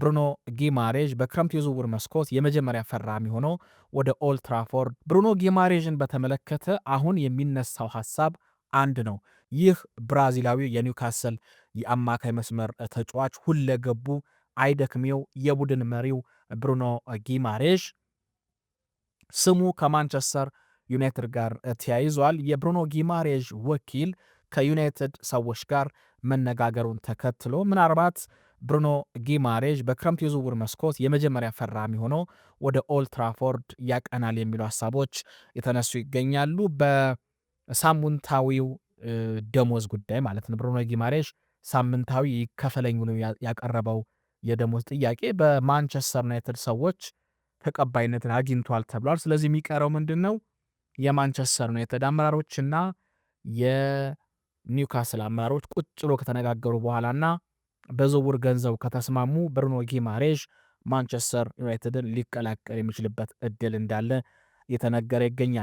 ብሩኖ ጊማሬዥ በክረምት የዝውውር መስኮት የመጀመሪያ ፈራሚ ሆኖ ወደ ኦልድ ትራፎርድ ብሩኖ ጊማሬዥን በተመለከተ አሁን የሚነሳው ሐሳብ አንድ ነው። ይህ ብራዚላዊ የኒውካስል የአማካይ መስመር ተጫዋች ሁለገቡ አይደክሜው የቡድን መሪው ብሩኖ ጊማሬዥ ስሙ ከማንቸስተር ዩናይትድ ጋር ተያይዟል። የብሩኖ ጊማሬዥ ወኪል ከዩናይትድ ሰዎች ጋር መነጋገሩን ተከትሎ ምናልባት ብሩኖ ጊማሬዥ በክረምት የዝውውር መስኮት የመጀመሪያ ፈራሚ ሆኖ ወደ ኦልድ ትራፎርድ ያቀናል የሚሉ ሐሳቦች የተነሱ ይገኛሉ። በሳምንታዊው ደሞዝ ጉዳይ ማለት ነው። ብሩኖ ጊማሬዥ ሳምንታዊ ይከፈለኝ ብሎ ያቀረበው የደሞዝ ጥያቄ በማንቸስተር ዩናይትድ ሰዎች ተቀባይነትን አግኝቷል ተብሏል። ስለዚህ የሚቀረው ምንድን ነው? የማንቸስተር ዩናይትድ አመራሮችና የኒውካስል አመራሮች ቁጭ ብሎ ከተነጋገሩ በኋላና በዝውውር ገንዘቡ ከተስማሙ ብሩኖ ጊማሬዥ ማንቸስተር ዩናይትድን ሊቀላቀል የሚችልበት እድል እንዳለ የተነገረ ይገኛል።